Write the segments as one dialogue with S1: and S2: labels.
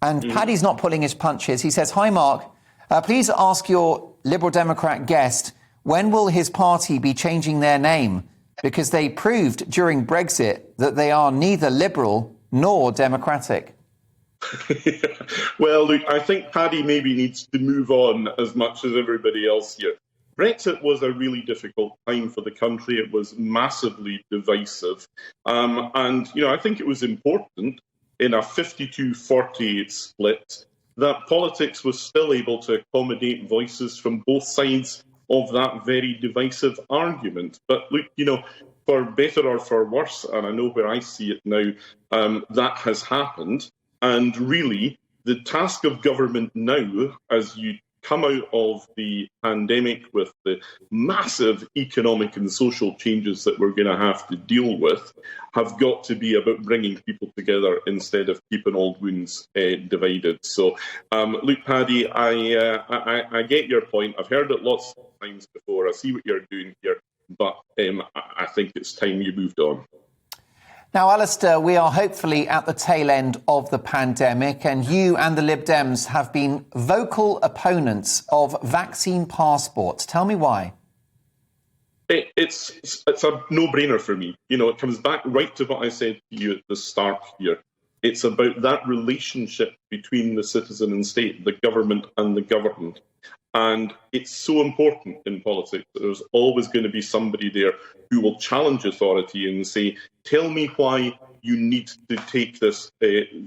S1: And Paddy's not pulling his punches. He says, "Hi, Mark. Please ask your Liberal Democrat guest, when will his party be changing their name? Because they proved during Brexit that they are neither Liberal nor Democratic."
S2: Well, look, I think Paddy maybe needs to move on as much as everybody else here. Brexit was a really difficult time for the country. It was massively divisive. And, I think it was important in a 52-48 split that politics was still able to accommodate voices from both sides of that very divisive argument. But look, for better or for worse, and I know where I see it now, that has happened. And really, the task of government now, as you come out of the pandemic with the massive economic and social changes that we're going to have to deal with, have got to be about bringing people together instead of keeping old wounds divided. So, look, Paddy, I get your point. I've heard it lots of times before. I see what you're doing here, but I think it's time you moved on.
S1: Now, Alistair, we are hopefully at the tail end of the pandemic, and you and the Lib Dems have been vocal opponents of vaccine passports. Tell me why.
S2: It's a no-brainer for me. It comes back right to what I said to you at the start here. It's about that relationship between the citizen and state, the government and the governed. And it's so important in politics that there's always going to be somebody there who will challenge authority and say, tell me why you need to take this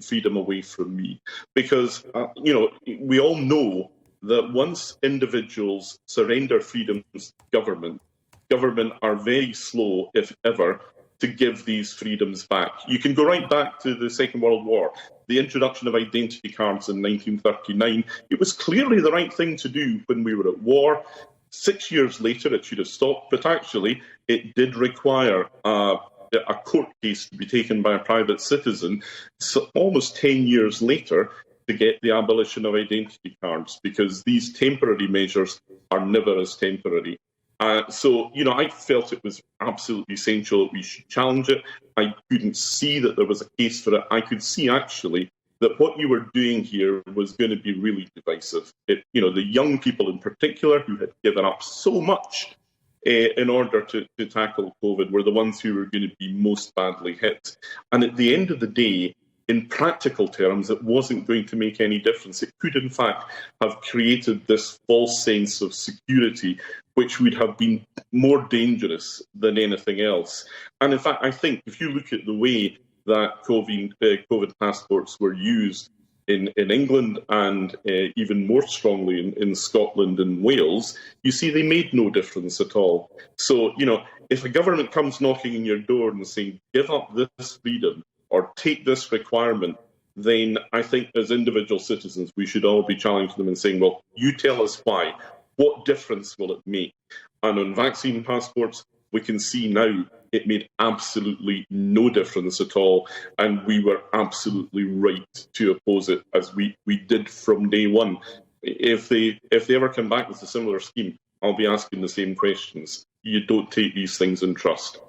S2: freedom away from me. Because, we all know that once individuals surrender freedoms to government are very slow, if ever, to give these freedoms back. You can go right back to the Second World War, the introduction of identity cards in 1939. It was clearly the right thing to do when we were at war. 6 years later, it should have stopped, but actually it did require a court case to be taken by a private citizen, so almost 10 years later, to get the abolition of identity cards, because these temporary measures are never as temporary. So, I felt it was absolutely essential that we should challenge it. I couldn't see that there was a case for it. I could see, actually, that what you were doing here was going to be really divisive. The young people in particular who had given up so much in order to tackle COVID were the ones who were going to be most badly hit. And at the end of the day, in practical terms, it wasn't going to make any difference. It could, in fact, have created this false sense of security, which would have been more dangerous than anything else. And in fact, I think if you look at the way that COVID passports were used in England and even more strongly in Scotland and Wales, you see they made no difference at all. So, if a government comes knocking on your door and saying, give up this freedom, or take this requirement, then I think as individual citizens, we should all be challenging them and saying, well, you tell us why. What difference will it make? And on vaccine passports, we can see now it made absolutely no difference at all. And we were absolutely right to oppose it, as we did from day one. If they ever come back with a similar scheme, I'll be asking the same questions. You don't take these things in trust.